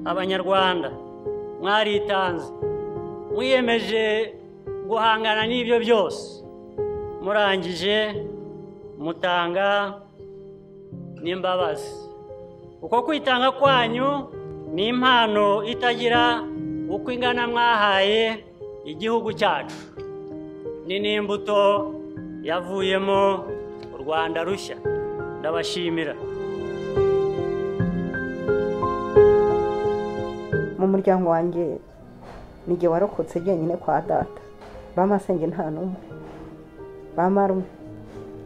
Abanyarwanda mwaritanze mwiyemeje guhangana n'ibyo byose murangije mutanga n'imbabazi. Uko kwitanga kwanyu ni impano itagira uko ingana mwahaye igihugu cyacu, ni n'imbuto yavuyemo u Rwanda rushya. Ndabashimira. Mu muryango wanjye nige warokotse jyenyine kwa data, bamasenge nta numwe, bamarume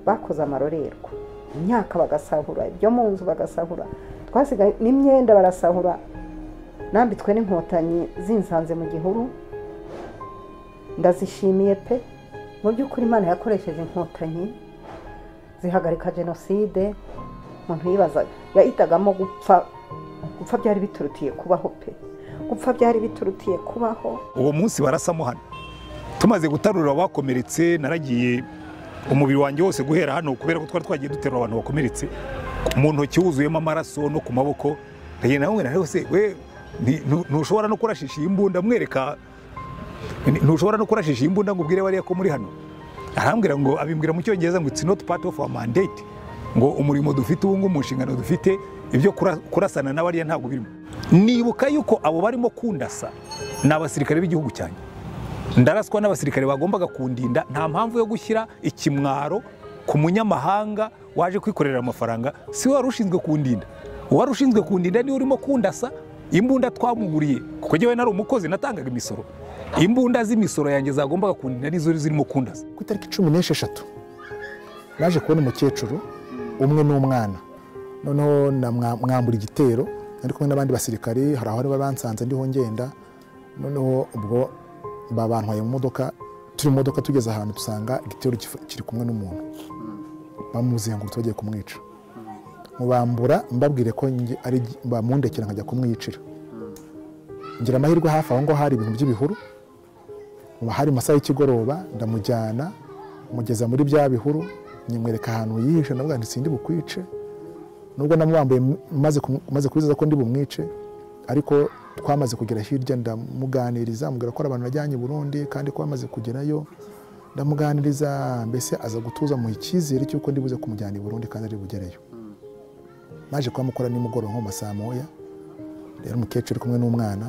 bakoze amarorerwa, imyaka bagasahura, ibyo mu nzu bagasahura, twasigaye n'imyenda barasahura, nambitswe n'inkotanyi zinsanze mu gihuru. Ndazishimiye pe, mu by'ukuri Imana yakoresheje inkotanyi zihagarika jenoside. Umuntu yibazaga yahitagamo gupfa byari biturutiye kubaho pe, gupfa byari biturutiye kubaho. Uwo munsi barasamo hano tumaze gutarura abakomeretse, naragiye umubiri wanjye wose guhera hano kubera ko twari twagiye duterura abantu bakomeretse, mu ntoki wuzuyemo amaraso no ku maboko. Ndagiye nawe na hose we ntushobora no kurashisha imbunda, mwereka ntushobora no kurashisha imbunda ngo ubwire bariya ko muri hano. Arambwira ngo, abimbwira mu Cyongereza ngo it's not part of our mandate, ngo umurimo dufite ubu ngo mu nshingano dufite ibyo kurasana n'abariya ntabwo birimo. Nibuka yuko abo barimo kundasa n'abasirikare b'igihugu cyane, ndaraswa n'abasirikare bagombaga kundinda. Nta mpamvu yo gushyira ikimwaro ku munyamahanga waje kwikorera amafaranga. Si wari ushinzwe kundinda, wari ushinzwe kundinda ni urimo kundasa. Imbunda twamuguriye kuko jyewe nari umukozi, natangaga imisoro. Imbunda z'imisoro yanjye zagombaga kundinda nizo zirimo kundasa. Ku itariki 16 naje kubona umukecuru umwe n'umwana, noneho mwambura igitero, ari kumwe n'abandi basirikari. Hari aho bansanze ndiho ngenda, noneho ubwo babantwaye mu modoka, turi mu modoka tugeze ahantu dusanga igitero kiri kumwe n'umuntu, bamuziye ngo tugiye kumwica. Mubambura mbabwire ko ari bamundekera nkajya kumwicira. Ngira amahirwe hafi aho ngo hari ibintu by'ibihuru, hari masaha y'ikigoroba, ndamujyana mugeza muri bya bihuru, nyimwereka ahantu yihishe, navuga nti sindi bukwice. Nubwo namwambaye maze kwizeza ko ndi bumwice, ariko twamaze kugera hirya ndamuganiriza, mubwira ko abantu bajyanye i Burundi kandi ko bamaze kugerayo. Ndamuganiriza, mbese aza gutuza mu icyizere cy'uko ndibuze kumujyana i Burundi kandi ari bugereyo. Naje kwamukora nimugoroba nko masaha moya, rero umukecuru kumwe n'umwana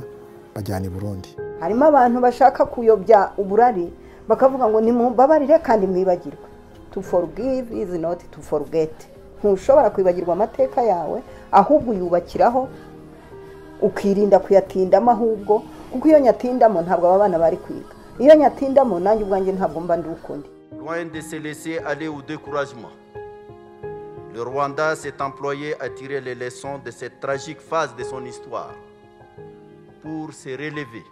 bajyana i Burundi. Harimo abantu bashaka kuyobya uburari, bakavuga ngo nimumbabarire kandi mwibagirwe. To forgive is not to forget. Ntushobora kwibagirwa amateka yawe, ahubwo uyubakiraho ukirinda kuyatindamo, ahubwo kuko iyo nyatindamo ntabwo aba bana bari kwiga. Iyo nyatindamo nanjye ubwanjye ntabwo mba ndi ukundi. Loin de se laisser aller au découragement, le Rwanda s'est employé à tirer les leçons de cette tragique phase de son histoire pour se relever,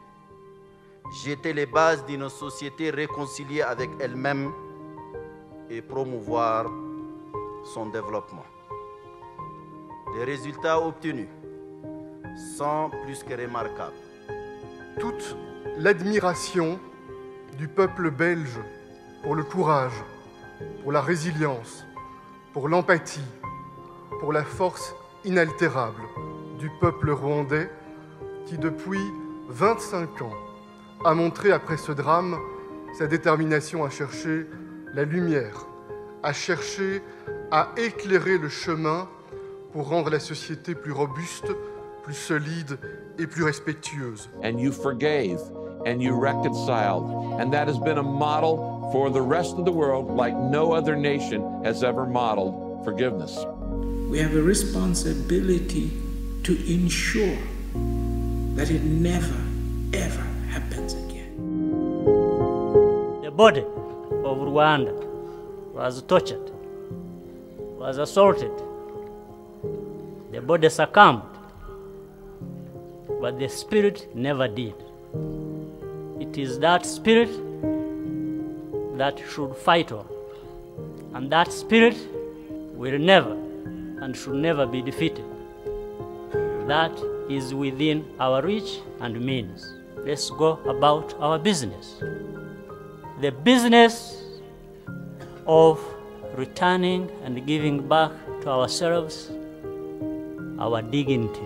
jeter les bases d'une société réconciliée avec elle-même et promouvoir son développement. Les résultats obtenus sont plus que remarquables. Toute l'admiration du peuple belge pour le courage, pour la résilience, pour l'empathie, pour la force inaltérable du peuple rwandais qui, depuis 25 ans, a montré après ce drame sa détermination à chercher la lumière, à chercher à éclairer le chemin pour rendre la société plus robuste, plus solide et plus respectueuse. And you forgave and you reconciled, and that has been a model for the rest of the world like no other nation has ever modeled forgiveness. We have a responsibility to ensure that it never, ever happens again. The body of Rwanda was tortured, was assaulted. The body succumbed, but the spirit never did. It is that spirit that should fight on, and that spirit will never and should never be defeated. That is within our reach and means. Let's go about our business. The business of returning and giving back to ourselves our dignity.